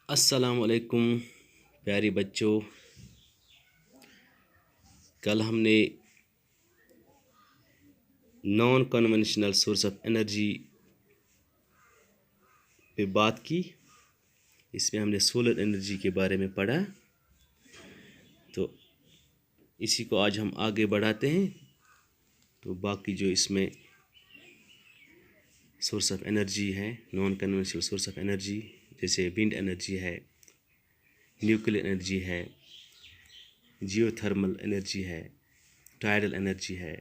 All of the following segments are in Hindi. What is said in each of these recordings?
अस्सलाम वालेकुम प्यारे बच्चों। कल हमने non conventional source of energy पे बात की। इसमें हमने सोलर एनर्जी के बारे में पढ़ा, तो इसी को आज हम आगे बढ़ाते हैं। तो बाकी जो इसमें सोर्स ऑफ एनर्जी है, non conventional source of energy, जैसे विंड एनर्जी है, न्यूक्लियर एनर्जी है, जियोथर्मल एनर्जी है, टाइडल एनर्जी है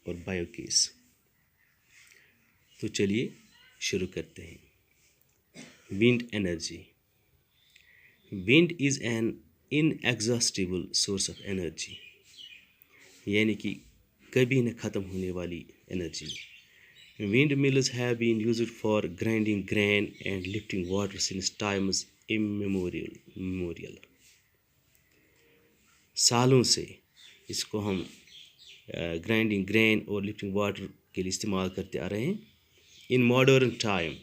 और बायोगैस। तो चलिए शुरू करते हैं। Wind energy. Wind is an inexhaustible source of energy, यानी कि कभी न ख़त्म होने वाली energy. Wind mills have been used for grinding grain and lifting water since times immemorial. सालों से इसको हम ग्राइंडिंग ग्रेन और लिफ्टिंग वाटर के लिए इस्तेमाल करते आ रहे हैं। In modern time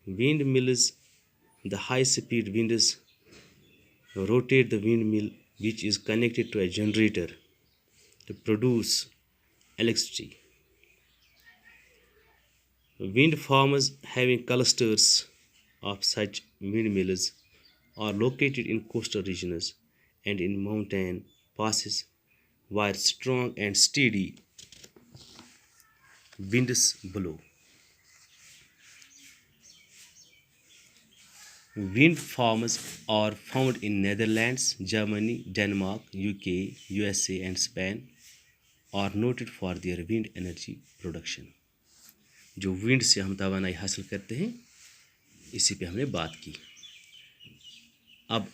wind mills, the high speed winds rotate the windmill, which is connected to a generator to produce electricity. Wind farms having clusters of such windmills are located in coastal regions and in mountain passes where strong and steady winds blow. Wind farms are found in Netherlands, Germany, Denmark, UK, USA and Spain are noted for their wind energy production. जो विंड से हम तवानाई हासिल करते हैं, इसी पे हमने बात की। अब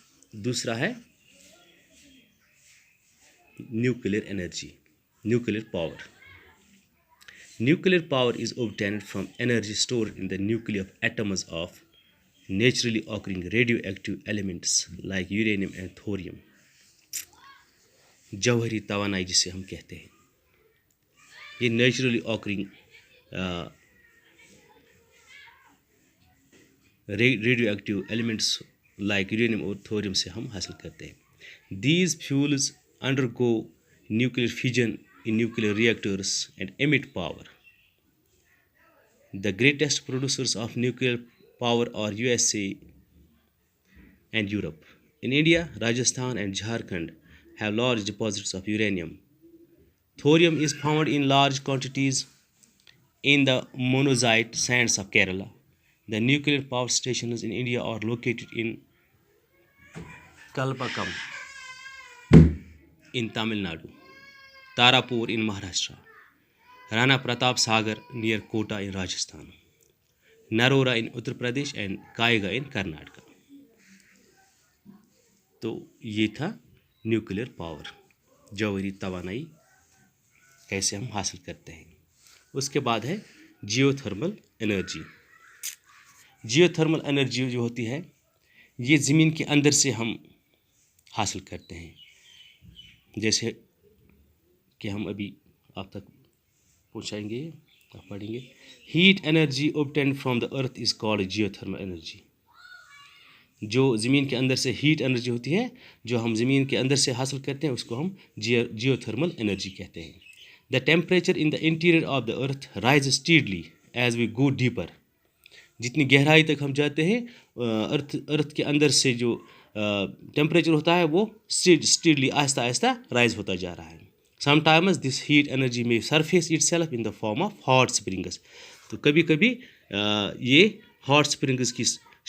दूसरा है nuclear energy, nuclear power. Nuclear power is obtained from energy stored in the nuclei of atoms of naturally occurring radioactive elements like uranium and thorium। जौहरी तवानाई जिसे हम कहते हैं, ये naturally occurring radio active elements like uranium और थोरियम से हम हासिल करते हैं। These fuels undergo nuclear fusion in nuclear reactors and emit power. The greatest producers of nuclear power are USA and Europe. In India, Rajasthan and Jharkhand have large deposits of uranium. Thorium is found in large quantities in the monazite sands of Kerala. The nuclear power stations in India are located in Kalpakam in Tamil Nadu, Tarapur in Maharashtra, Rana Pratap Sagar near Kota in Rajasthan, Narora in Uttar Pradesh and Kaiga in Karnataka। तो ये था न्यूक्लियर पावर, जौहरी तवानाई कैसे हम हासिल करते हैं। उसके बाद है जियोथर्मल एनर्जी। जियोथर्मल एनर्जी जो होती है, ये ज़मीन के अंदर से हम हासिल करते हैं। जैसे कि हम अभी आप तक पहुँचाएंगे, आप पढ़ेंगे। Heat energy obtained from the earth is called geothermal energy. जो ज़मीन के अंदर से हीट एनर्जी होती है, जो हम ज़मीन के अंदर से हासिल करते हैं, उसको हम जियोथर्मल एनर्जी कहते हैं। The temperature in the interior of the earth rise steadily as we go deeper. जितनी गहराई तक हम जाते हैं, अर्थ के अंदर से जो टेम्परेचर होता है वो स्टीडली आहिस्ता आहिस्ता राइज होता जा रहा है। समटाइम्स दिस हीट एनर्जी में surface itself in the form of hot springs. तो कभी कभी ये हॉट स्प्रिंग्स की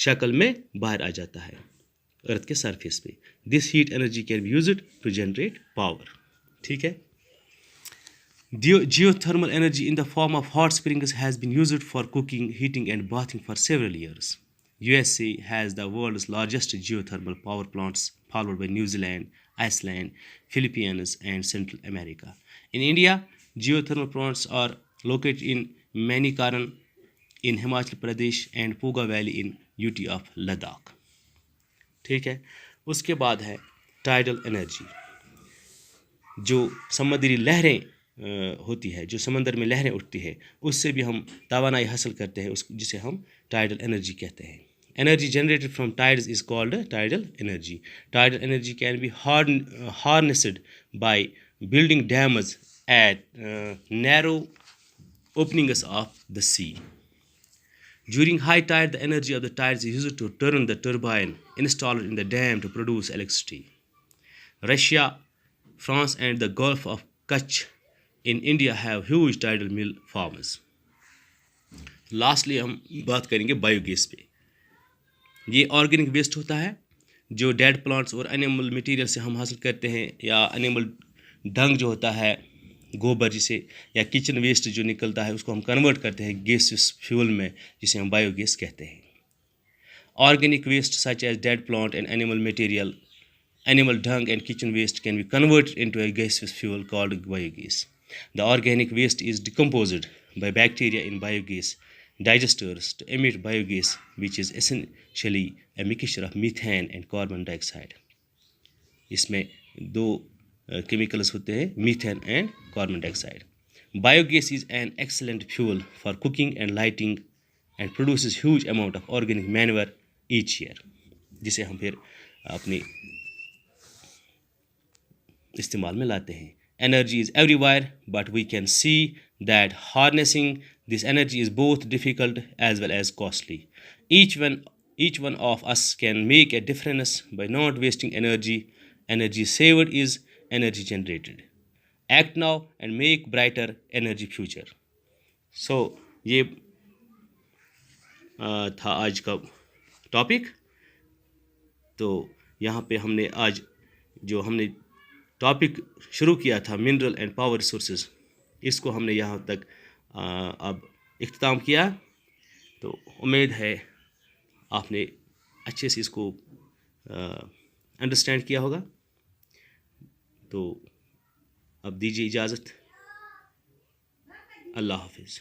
शक्ल में बाहर आ जाता है अर्थ के सरफेस पे। This heat energy can be used to generate power. ठीक है। Geothermal energy in the form of hot springs has been used for cooking, heating and bathing for several years. USA has the world's largest geothermal power plants, followed by New Zealand, Iceland, Philippines and Central America. In India, geothermal plants are located in Manikaran in Himachal Pradesh and Puga Valley in UT of Ladakh। ठीक है। उसके बाद है टाइडल एनर्जी। जो समुद्री लहरें होती है, जो समंदर में लहरें उठती है, उससे भी हम तवानाई हासिल करते हैं, उस जिसे हम टाइडल एनर्जी कहते हैं। Energy generated from tides is called tidal energy. Tidal energy can be harnessed by building dams at narrow openings of the sea. During high tide, the energy of the tides is used to turn the turbine installed in the dam to produce electricity. Russia, France, and the Gulf of Kutch in India have huge tidal mill farms. Lastly हम बात करेंगे बायोगैस पे। ये ऑर्गेनिक वेस्ट होता है जो डेड प्लांट्स और एनिमल मटेरियल से हम हासिल करते हैं, या एनिमल डंग जो होता है गोबर जिसे, या किचन वेस्ट जो निकलता है उसको हम कन्वर्ट करते हैं गैस फ्यूल में, जिसे हम बायोगैस कहते हैं। Organic waste such as dead plant and animal material, animal dung and kitchen waste can be converted into a gaseous fuel called biogas. The organic waste is decomposed by bacteria in biogas digesters to emit biogas, which is essentially a mixture of methane and carbon dioxide. इसमें दो chemicals होते हैं, methane and carbon dioxide. Biogas is an excellent fuel for cooking and lighting and produces huge amount of organic manure each year, जिसे हम फिर अपनी इस्तेमाल में लाते हैं। Energy is everywhere, but we can see that harnessing this energy is both difficult as well as costly. Each one of us can make a difference by not wasting energy. Energy saved is energy generated. Act now and make brighter energy future. So ये था आज का टॉपिक। तो यहाँ पे हमने आज जो हमने टॉपिक शुरू किया था मिनरल एंड पावर रिसोर्सेज, इसको हमने यहाँ तक अब इख्तिताम किया। तो उम्मीद है आपने अच्छे से इसको अंडरस्टैंड किया होगा। तो अब दीजिए इजाज़त। अल्लाह हाफिज़।